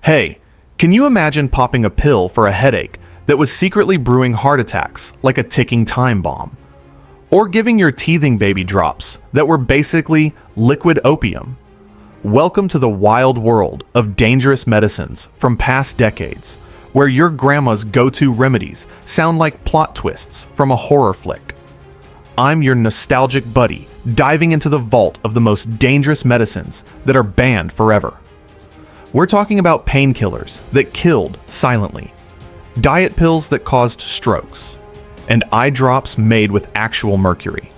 Hey, can you imagine popping a pill for a headache that was secretly brewing heart attacks like a ticking time bomb? Or giving your teething baby drops that were basically liquid opium? Welcome to the wild world of dangerous medicines from past decades, where your grandma's go-to remedies sound like plot twists from a horror flick. I'm your nostalgic buddy, diving into the vault of the most dangerous medicines that are banned forever. We're talking about painkillers that killed silently, diet pills that caused strokes, and eye drops made with actual mercury.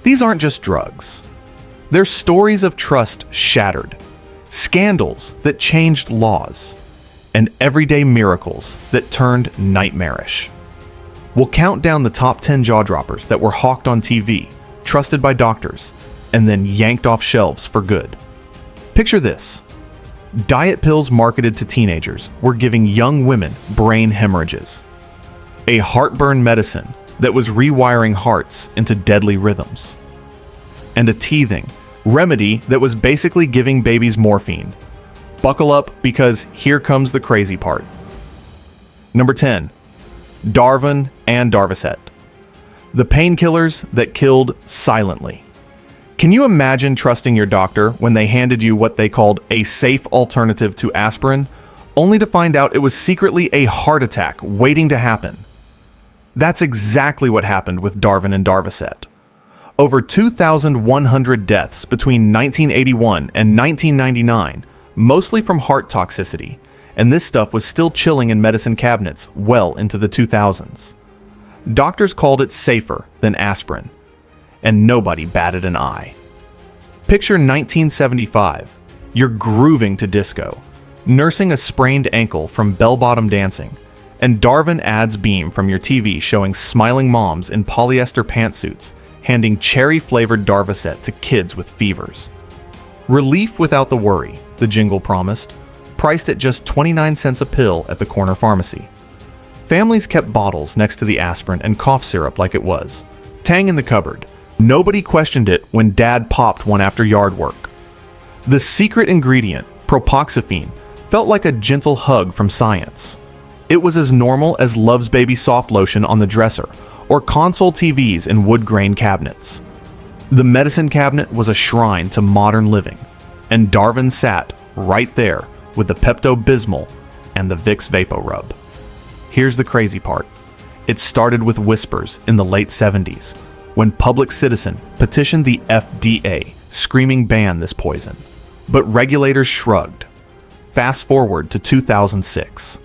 These aren't just drugs. They're stories of trust shattered, scandals that changed laws, and everyday miracles that turned nightmarish. We'll count down the top 10 jaw droppers that were hawked on TV, trusted by doctors, and then yanked off shelves for good. Picture this. Diet pills marketed to teenagers were giving young women brain hemorrhages. A heartburn medicine that was rewiring hearts into deadly rhythms. And a teething remedy that was basically giving babies morphine. Buckle up, because here comes the crazy part. Number 10. Darvon and Darvocet. The painkillers that killed silently. Can you imagine trusting your doctor when they handed you what they called a safe alternative to aspirin, only to find out it was secretly a heart attack waiting to happen? That's exactly what happened with Darvon and Darvocet. Over 2,100 deaths between 1981 and 1999, mostly from heart toxicity, and this stuff was still chilling in medicine cabinets well into the 2000s. Doctors called it safer than aspirin, and nobody batted an eye. Picture 1975. You're grooving to disco, nursing a sprained ankle from bell-bottom dancing, and Darvon ads beam from your TV showing smiling moms in polyester pantsuits handing cherry-flavored Darvocet to kids with fevers. Relief without the worry, the jingle promised, priced at just 29 cents a pill at the corner pharmacy. Families kept bottles next to the aspirin and cough syrup like it was. Tang in the cupboard. Nobody questioned it when Dad popped one after yard work. The secret ingredient, propoxyphene, felt like a gentle hug from science. It was as normal as Love's Baby soft lotion on the dresser or console TVs in wood grain cabinets. The medicine cabinet was a shrine to modern living, and Darvon sat right there with the Pepto-Bismol and the Vicks VapoRub. Here's the crazy part. It started with whispers in the late 70s, when Public Citizen petitioned the FDA, screaming ban this poison. But regulators shrugged. Fast forward to 2006.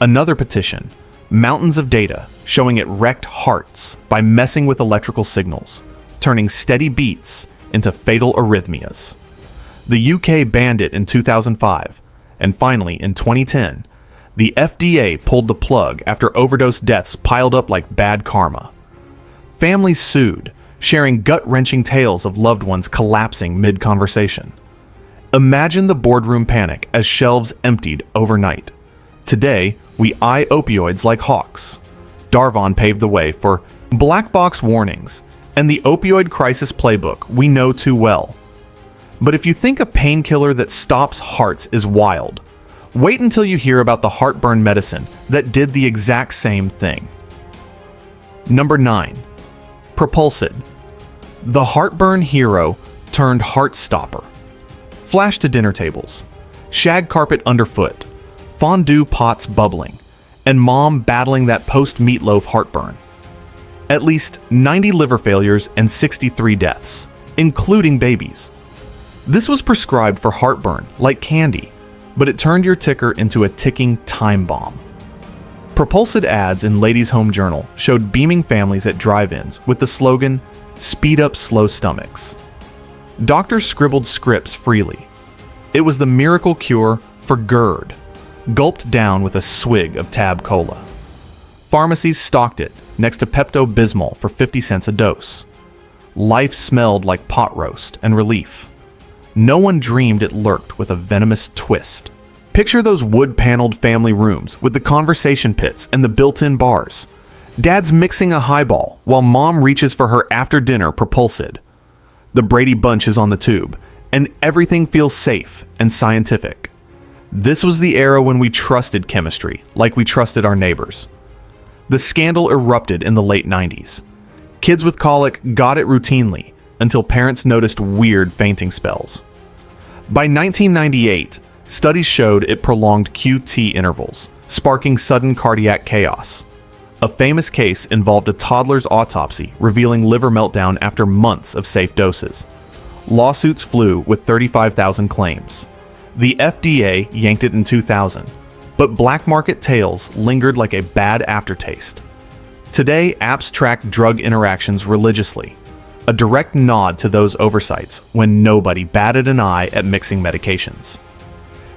Another petition, mountains of data showing it wrecked hearts by messing with electrical signals, turning steady beats into fatal arrhythmias. The UK banned it in 2005, and finally in 2010, the FDA pulled the plug after overdose deaths piled up like bad karma. Families sued, sharing gut-wrenching tales of loved ones collapsing mid-conversation. Imagine the boardroom panic as shelves emptied overnight. Today, we eye opioids like hawks. Darvon paved the way for black box warnings and the opioid crisis playbook we know too well. But if you think a painkiller that stops hearts is wild, wait until you hear about the heartburn medicine that did the exact same thing. Number 9. Propulsid. The heartburn hero turned heart stopper. Flash to dinner tables, shag carpet underfoot, fondue pots bubbling, and mom battling that post-meatloaf heartburn. At least 90 liver failures and 63 deaths, including babies. This was prescribed for heartburn like candy, but it turned your ticker into a ticking time bomb. Propulsid ads in Ladies' Home Journal showed beaming families at drive-ins with the slogan, "Speed up slow stomachs." Doctors scribbled scripts freely. It was the miracle cure for GERD, gulped down with a swig of Tab Cola. Pharmacies stocked it next to Pepto-Bismol for 50 cents a dose. Life smelled like pot roast and relief. No one dreamed it lurked with a venomous twist. Picture those wood-paneled family rooms with the conversation pits and the built-in bars. Dad's mixing a highball while mom reaches for her after-dinner Propulsid. The Brady Bunch is on the tube, and everything feels safe and scientific. This was the era when we trusted chemistry like we trusted our neighbors. The scandal erupted in the late 90s. Kids with colic got it routinely until parents noticed weird fainting spells. By 1998, studies showed it prolonged QT intervals, sparking sudden cardiac chaos. A famous case involved a toddler's autopsy revealing liver meltdown after months of safe doses. Lawsuits flew with 35,000 claims. The FDA yanked it in 2000, but black market tales lingered like a bad aftertaste. Today, apps track drug interactions religiously, a direct nod to those oversights when nobody batted an eye at mixing medications.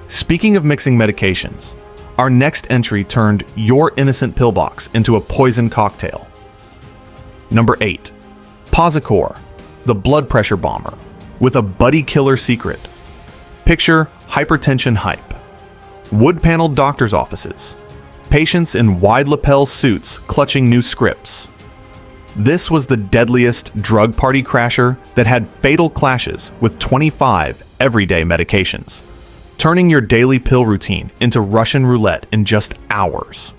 Speaking of mixing medications, our next entry turned your innocent pillbox into a poison cocktail. Number 8. Posicor, the blood pressure bomber, with a buddy killer secret. Picture hypertension hype. Wood-paneled doctor's offices. Patients in wide lapel suits clutching new scripts. This was the deadliest drug party crasher that had fatal clashes with 25 everyday medications, turning your daily pill routine into Russian roulette in just hours.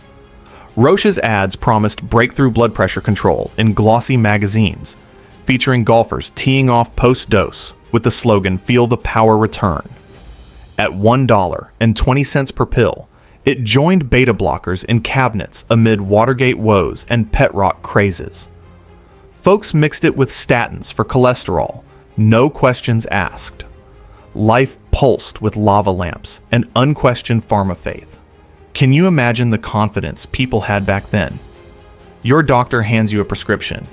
Roche's ads promised breakthrough blood pressure control in glossy magazines, featuring golfers teeing off post-dose with the slogan, "Feel the power return." At $1.20 per pill, it joined beta blockers in cabinets amid Watergate woes and pet rock crazes. Folks mixed it with statins for cholesterol, no questions asked. Life pulsed with lava lamps and unquestioned pharma faith. Can you imagine the confidence people had back then? Your doctor hands you a prescription.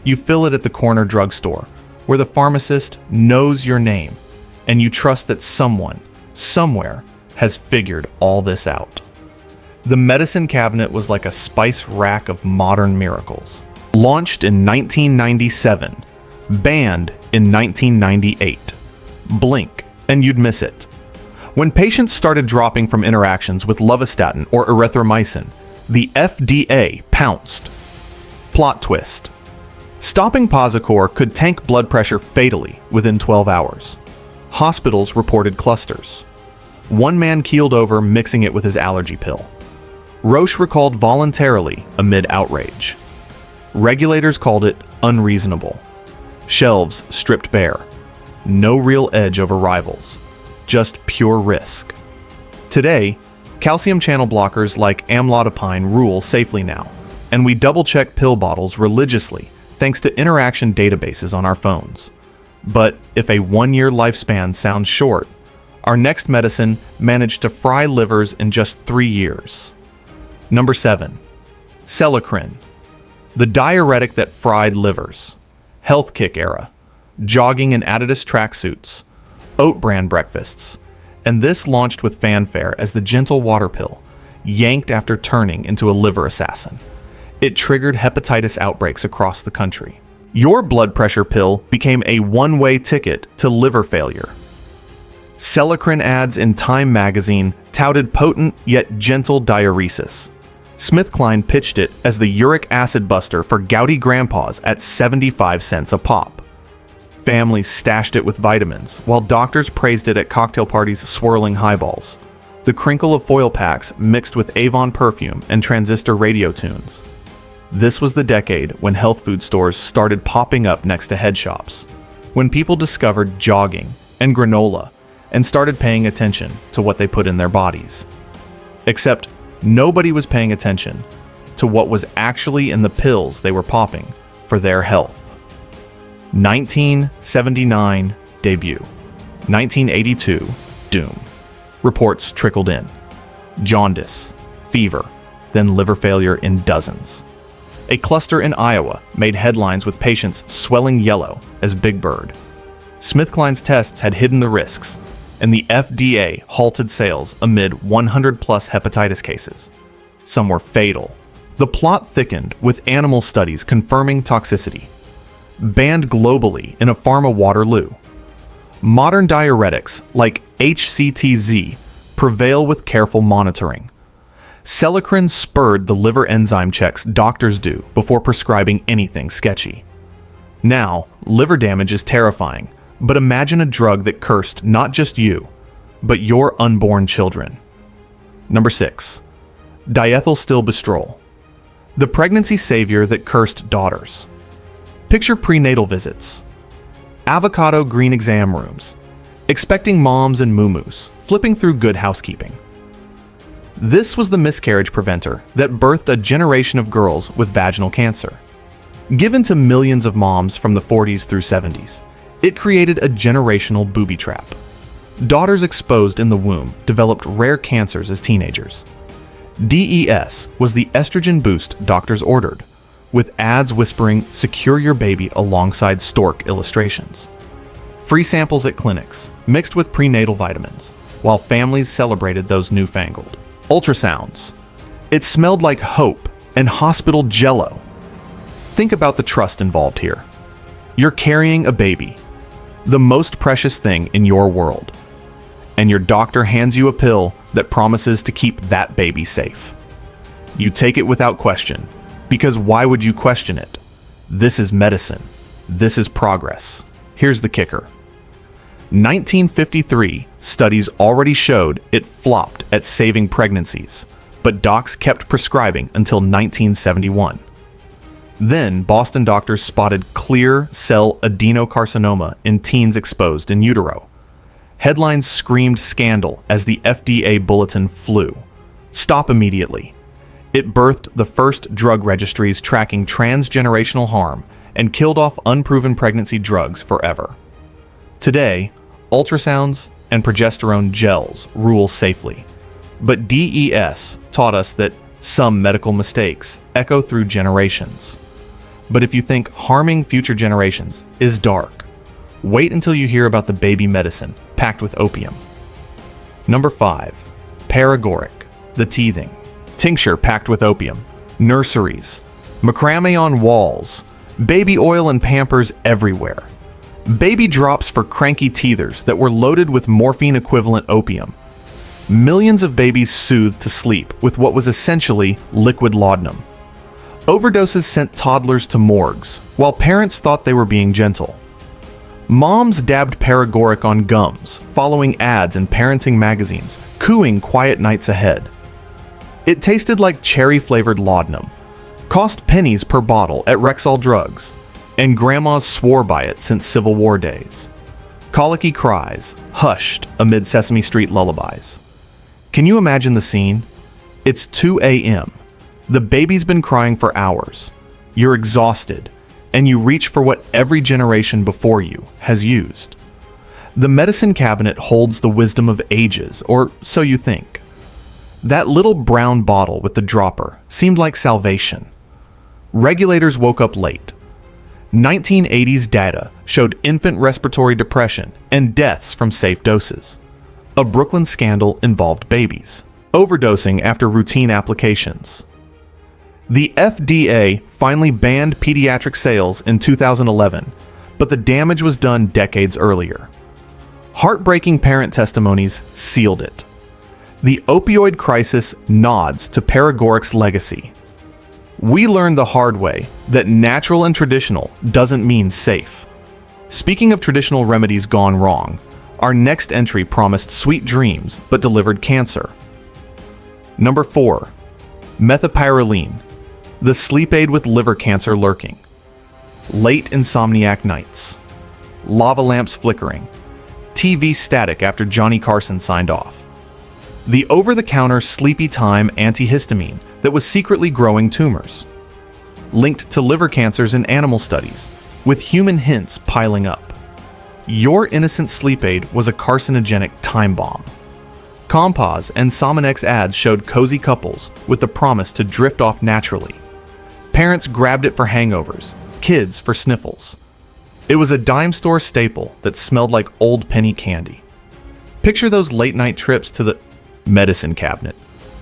You fill it at the corner drugstore, where the pharmacist knows your name, and you trust that someone, somewhere, has figured all this out. The medicine cabinet was like a spice rack of modern miracles. Launched in 1997, banned in 1998. Blink, and you'd miss it. When patients started dropping from interactions with lovastatin or erythromycin, the FDA pounced. Plot twist. Stopping Posicor could tank blood pressure fatally within 12 hours. Hospitals reported clusters. One man keeled over mixing it with his allergy pill. Roche recalled voluntarily amid outrage. Regulators called it unreasonable. Shelves stripped bare. No real edge over rivals. Just pure risk. Today, calcium channel blockers like amlodipine rule safely now, and we double-check pill bottles religiously thanks to interaction databases on our phones. But if a 1-year lifespan sounds short, our next medicine managed to fry livers in just 3 years. Number 7. Celocrine, the diuretic that fried livers. Health kick era. Jogging in Adidas tracksuits. Oat bran breakfasts. And this launched with fanfare as the gentle water pill, yanked after turning into a liver assassin. It triggered hepatitis outbreaks across the country. Your blood pressure pill became a one-way ticket to liver failure. Celocrine ads in Time magazine touted potent yet gentle diuresis. SmithKline pitched it as the uric acid buster for gouty grandpas at 75 cents a pop. Families stashed it with vitamins, while doctors praised it at cocktail parties swirling highballs. The crinkle of foil packs mixed with Avon perfume and transistor radio tunes. This was the decade when health food stores started popping up next to head shops, when people discovered jogging and granola and started paying attention to what they put in their bodies. Except nobody was paying attention to what was actually in the pills they were popping for their health. 1979 debut. 1982 doom. Reports trickled in. Jaundice, fever, then liver failure in dozens. A cluster in Iowa made headlines with patients swelling yellow as Big Bird. SmithKline's tests had hidden the risks, and the FDA halted sales amid 100-plus hepatitis cases. Some were fatal. The plot thickened with animal studies confirming toxicity. Banned globally in a pharma Waterloo. Modern diuretics, like HCTZ, prevail with careful monitoring. Celocrine spurred the liver enzyme checks doctors do before prescribing anything sketchy. Now, liver damage is terrifying, but imagine a drug that cursed not just you, but your unborn children. Number 6. Diethylstilbestrol, the pregnancy savior that cursed daughters. Picture prenatal visits, avocado green exam rooms, expecting moms and muumuus, flipping through Good Housekeeping. This was the miscarriage preventer that birthed a generation of girls with vaginal cancer. Given to millions of moms from the 40s through 70s, it created a generational booby trap. Daughters exposed in the womb developed rare cancers as teenagers. DES was the estrogen boost doctors ordered, with ads whispering "secure your baby" alongside stork illustrations. Free samples at clinics, mixed with prenatal vitamins, while families celebrated those newfangled. Ultrasounds. It smelled like hope and hospital jello. Think about the trust involved here. You're carrying a baby, the most precious thing in your world, and your doctor hands you a pill that promises to keep that baby safe. You take it without question, because why would you question it? This is medicine. This is progress. Here's the kicker. 1953 studies already showed it flopped at saving pregnancies, but docs kept prescribing until 1971. Then, Boston doctors spotted clear cell adenocarcinoma in teens exposed in utero. Headlines screamed scandal as the FDA bulletin flew. Stop immediately. It birthed the first drug registries tracking transgenerational harm and killed off unproven pregnancy drugs forever. Today, ultrasounds and progesterone gels rule safely. But DES taught us that some medical mistakes echo through generations. But if you think harming future generations is dark, wait until you hear about the baby medicine packed with opium. Number 5. Paregoric, the teething. Tincture packed with opium. Nurseries. Macrame on walls. Baby oil and Pampers everywhere. Baby drops for cranky teethers that were loaded with morphine-equivalent opium. Millions of babies soothed to sleep with what was essentially liquid laudanum. Overdoses sent toddlers to morgues, while parents thought they were being gentle. Moms dabbed Paregoric on gums, following ads in parenting magazines, cooing quiet nights ahead. It tasted like cherry-flavored laudanum, cost pennies per bottle at Rexall Drugs, and grandmas swore by it since Civil War days. Colicky cries, hushed amid Sesame Street lullabies. Can you imagine the scene? It's 2 a.m. The baby's been crying for hours. You're exhausted, and you reach for what every generation before you has used. The medicine cabinet holds the wisdom of ages, or so you think. That little brown bottle with the dropper seemed like salvation. Regulators woke up late. 1980s data showed infant respiratory depression and deaths from safe doses. A Brooklyn scandal involved babies, overdosing after routine applications. The FDA finally banned pediatric sales in 2011, but the damage was done decades earlier. Heartbreaking parent testimonies sealed it. The opioid crisis nods to Paregoric's legacy. We learned the hard way that natural and traditional doesn't mean safe. Speaking of traditional remedies gone wrong, our next entry promised sweet dreams but delivered cancer. Number 4. Methapyrilene, the sleep aid with liver cancer lurking. Late insomniac nights. Lava lamps flickering. TV static after Johnny Carson signed off. The over-the-counter sleepy time antihistamine that was secretly growing tumors. Linked to liver cancers in animal studies, with human hints piling up. Your innocent sleep aid was a carcinogenic time bomb. Compaz and Sominex ads showed cozy couples with the promise to drift off naturally. Parents grabbed it for hangovers, kids for sniffles. It was a dime store staple that smelled like old penny candy. Picture those late-night trips to the medicine cabinet,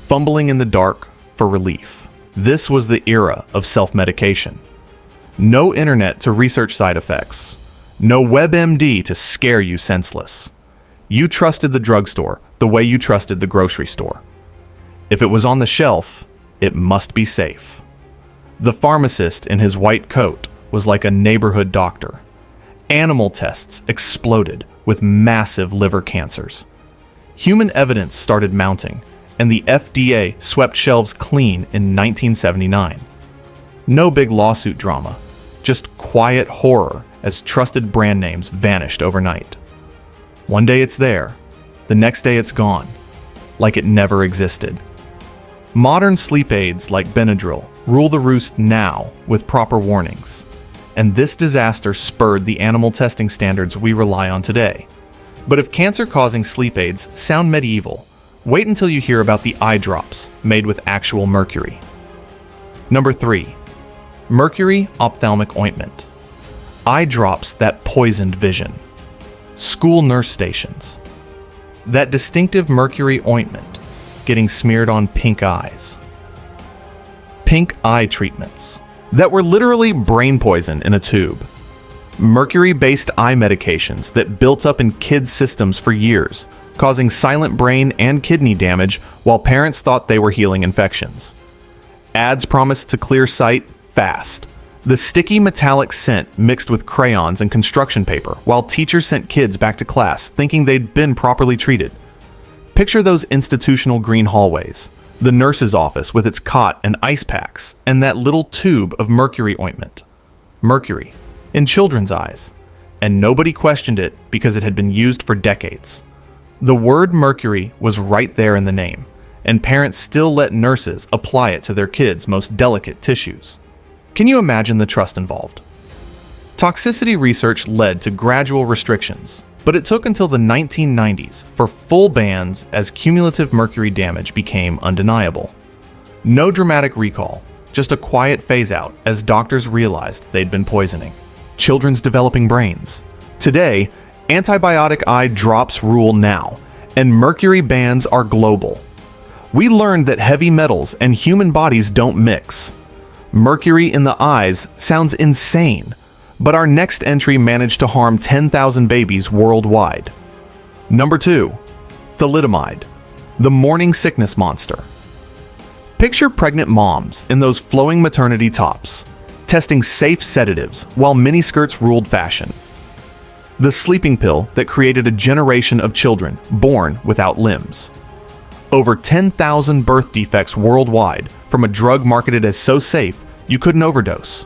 fumbling in the dark for relief. This was the era of self-medication. No internet to research side effects. No WebMD to scare you senseless. You trusted the drugstore the way you trusted the grocery store. If it was on the shelf, it must be safe. The pharmacist in his white coat was like a neighborhood doctor. Animal tests exploded with massive liver cancers. human evidence started mounting, and the FDA swept shelves clean in 1979. No big lawsuit drama, just quiet horror as trusted brand names vanished overnight. One day it's there, the next day it's gone, like it never existed. Modern sleep aids like Benadryl rule the roost now with proper warnings, and this disaster spurred the animal testing standards we rely on today. But if cancer-causing sleep aids sound medieval, wait until you hear about the eye drops made with actual mercury. Number 3. Mercury ophthalmic ointment. Eye drops that poisoned vision. School nurse stations. That distinctive mercury ointment getting smeared on pink eyes. Pink eye treatments that were literally brain poison in a tube. Mercury-based eye medications that built up in kids' systems for years, causing silent brain and kidney damage while parents thought they were healing infections. Ads promised to clear sight fast. The sticky metallic scent mixed with crayons and construction paper while teachers sent kids back to class thinking they'd been properly treated. Picture those institutional green hallways, the nurse's office with its cot and ice packs, and that little tube of mercury ointment. Mercury, in children's eyes, and nobody questioned it because it had been used for decades. The word mercury was right there in the name, and parents still let nurses apply it to their kids' most delicate tissues. Can you imagine the trust involved? Toxicity research led to gradual restrictions, but it took until the 1990s for full bans as cumulative mercury damage became undeniable. No dramatic recall, just a quiet phase-out as doctors realized they'd been poisoning children's developing brains. Today, antibiotic eye drops rule now, and mercury bans are global. We learned that heavy metals and human bodies don't mix. Mercury in the eyes sounds insane, but our next entry managed to harm 10,000 babies worldwide. Number 2. Thalidomide, the morning sickness monster. Picture pregnant moms in those flowing maternity tops, testing safe sedatives while miniskirts ruled fashion. The sleeping pill that created a generation of children born without limbs. Over 10,000 birth defects worldwide from a drug marketed as so safe you couldn't overdose.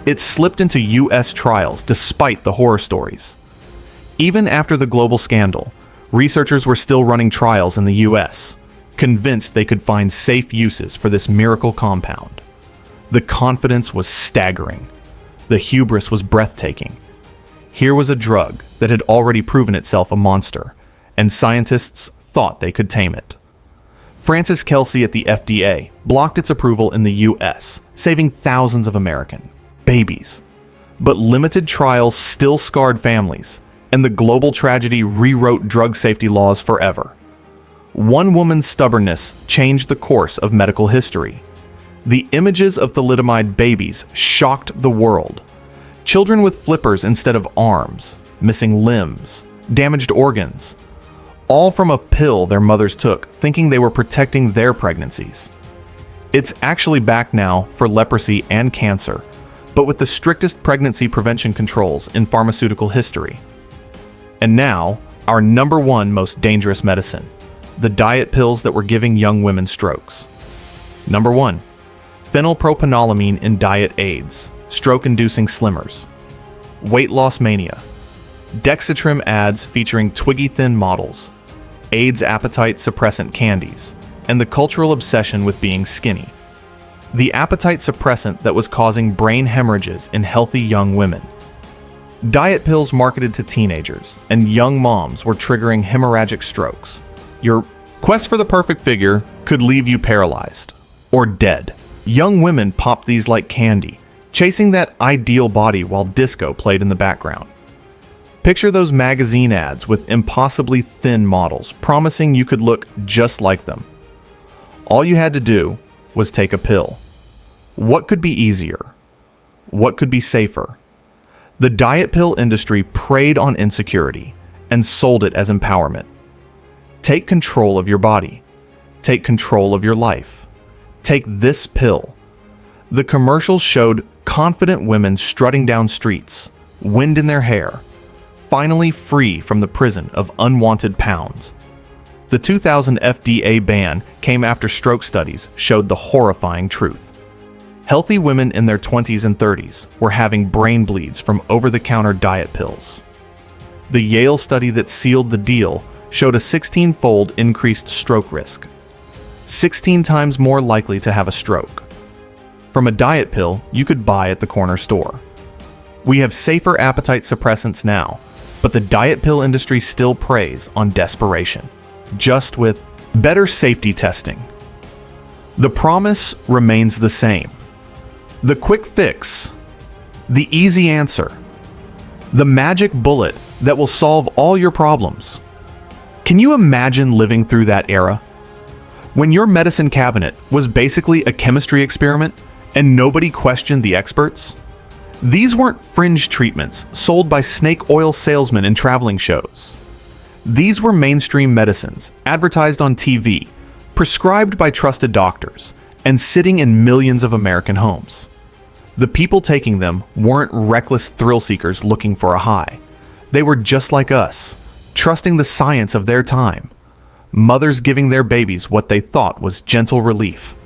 It slipped into US trials despite the horror stories. Even after the global scandal, researchers were still running trials in the US, convinced they could find safe uses for this miracle compound. The confidence was staggering. The hubris was breathtaking. Here was a drug that had already proven itself a monster, and scientists thought they could tame it. Francis Kelsey at the FDA blocked its approval in the US, saving thousands of American babies. But limited trials still scarred families, and the global tragedy rewrote drug safety laws forever. One woman's stubbornness changed the course of medical history. The images of thalidomide babies shocked the world. Children with flippers instead of arms, missing limbs, damaged organs, all from a pill their mothers took, thinking they were protecting their pregnancies. It's actually back now for leprosy and cancer, but with the strictest pregnancy prevention controls in pharmaceutical history. And now, our number 1 most dangerous medicine, the diet pills that were giving young women strokes. Number 1. Phenylpropanolamine in diet aids, stroke-inducing slimmers. Weight loss mania. Dexatrim ads featuring twiggy-thin models, AIDS appetite suppressant candies, and the cultural obsession with being skinny. The appetite suppressant that was causing brain hemorrhages in healthy young women. Diet pills marketed to teenagers and young moms were triggering hemorrhagic strokes. Your quest for the perfect figure could leave you paralyzed or dead. Young women popped these like candy, chasing that ideal body while disco played in the background. Picture those magazine ads with impossibly thin models promising you could look just like them. All you had to do was take a pill. What could be easier? What could be safer? The diet pill industry preyed on insecurity and sold it as empowerment. Take control of your body. Take control of your life. Take this pill. The commercials showed confident women strutting down streets, wind in their hair, finally free from the prison of unwanted pounds. The 2000 FDA ban came after stroke studies showed the horrifying truth. Healthy women in their 20s and 30s were having brain bleeds from over-the-counter diet pills. The Yale study that sealed the deal showed a 16-fold increased stroke risk, 16 times more likely to have a stroke, from a diet pill you could buy at the corner store. We have safer appetite suppressants now, but the diet pill industry still preys on desperation, just with better safety testing. The promise remains the same. The quick fix, the easy answer, the magic bullet that will solve all your problems. Can you imagine living through that era? When your medicine cabinet was basically a chemistry experiment and nobody questioned the experts? These weren't fringe treatments sold by snake oil salesmen in traveling shows. These were mainstream medicines advertised on TV, prescribed by trusted doctors, and sitting in millions of American homes. The people taking them weren't reckless thrill seekers looking for a high. They were just like us, trusting the science of their time. Mothers giving their babies what they thought was gentle relief.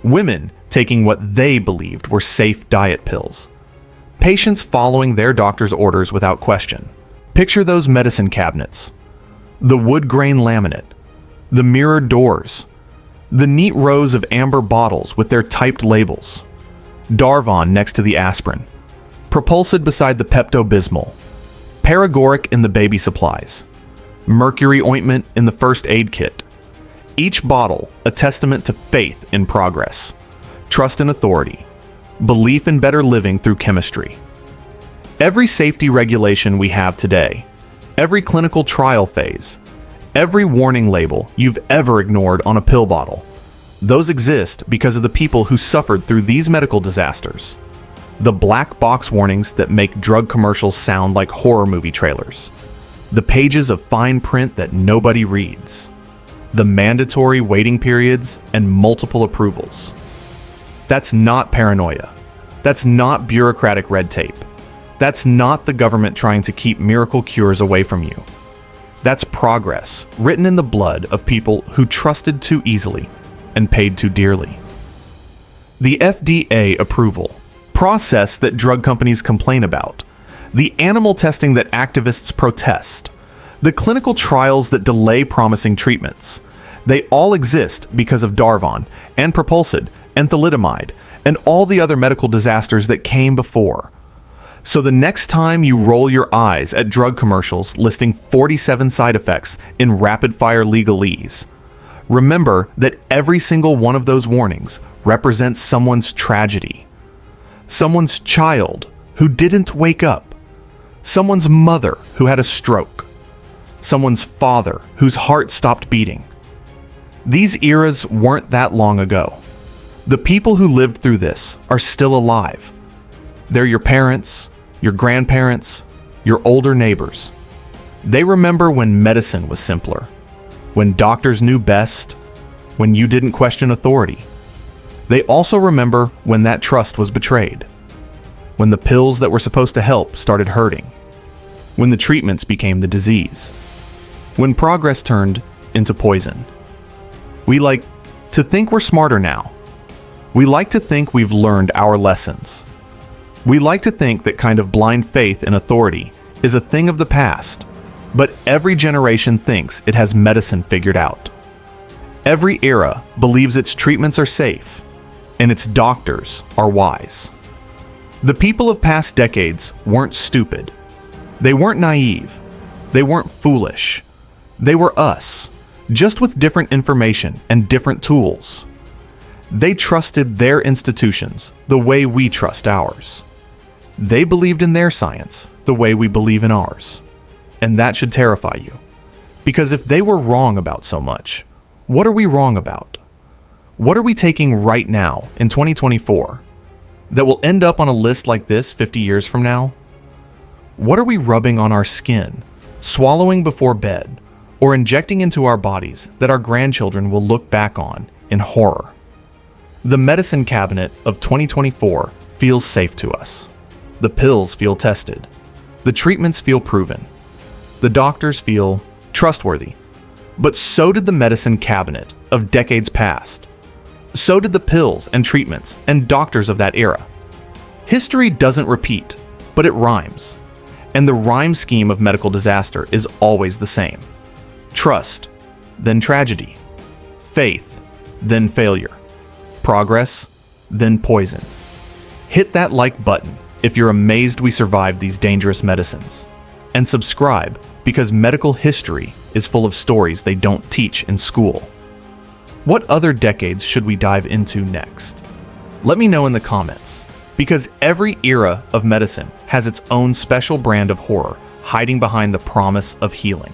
Women taking what they believed were safe diet pills. Patients following their doctor's orders without question. Picture those medicine cabinets. The wood grain laminate. The mirrored doors. The neat rows of amber bottles with their typed labels. Darvon next to the aspirin. Propulsid beside the Pepto-Bismol. Paregoric in the baby supplies. Mercury ointment in the first aid kit. Each bottle a testament to faith in progress, trust in authority, belief in better living through chemistry. Every safety regulation we have today, every clinical trial phase, every warning label you've ever ignored on a pill bottle, those exist because of the people who suffered through these medical disasters. The black box warnings that make drug commercials sound like horror movie trailers. The pages of fine print that nobody reads. The mandatory waiting periods and multiple approvals. That's not paranoia. That's not bureaucratic red tape. That's not the government trying to keep miracle cures away from you. That's progress written in the blood of people who trusted too easily and paid too dearly. The FDA approval, process that drug companies complain about, the animal testing that activists protest, the clinical trials that delay promising treatments, they all exist because of Darvon and Propulsid and Thalidomide and all the other medical disasters that came before. So the next time you roll your eyes at drug commercials listing 47 side effects in rapid-fire legalese, remember that every single one of those warnings represents someone's tragedy. Someone's child who didn't wake up. Someone's mother who had a stroke. Someone's father whose heart stopped beating. These eras weren't that long ago. The people who lived through this are still alive. They're your parents, your grandparents, your older neighbors. They remember when medicine was simpler, when doctors knew best, when you didn't question authority. They also remember when that trust was betrayed, when the pills that were supposed to help started hurting, when the treatments became the disease, when progress turned into poison. We like to think we're smarter now. We like to think we've learned our lessons. We like to think that kind of blind faith in authority is a thing of the past, but every generation thinks it has medicine figured out. Every era believes its treatments are safe, and its doctors are wise. The people of past decades weren't stupid. They weren't naive. They weren't foolish. They were us, just with different information and different tools. They trusted their institutions the way we trust ours. They believed in their science the way we believe in ours. And that should terrify you. Because if they were wrong about so much, what are we wrong about? What are we taking right now in 2024 that will end up on a list like this 50 years from now? What are we rubbing on our skin, swallowing before bed, or injecting into our bodies that our grandchildren will look back on in horror? The medicine cabinet of 2024 feels safe to us. The pills feel tested. The treatments feel proven. The doctors feel trustworthy. But so did the medicine cabinet of decades past. So did the pills and treatments and doctors of that era. History doesn't repeat, but it rhymes. And the rhyme scheme of medical disaster is always the same. Trust, then tragedy. Faith, then failure. Progress, then poison. Hit that like button if you're amazed we survived these dangerous medicines. And subscribe because medical history is full of stories they don't teach in school. What other decades should we dive into next? Let me know in the comments, because every era of medicine has its own special brand of horror hiding behind the promise of healing.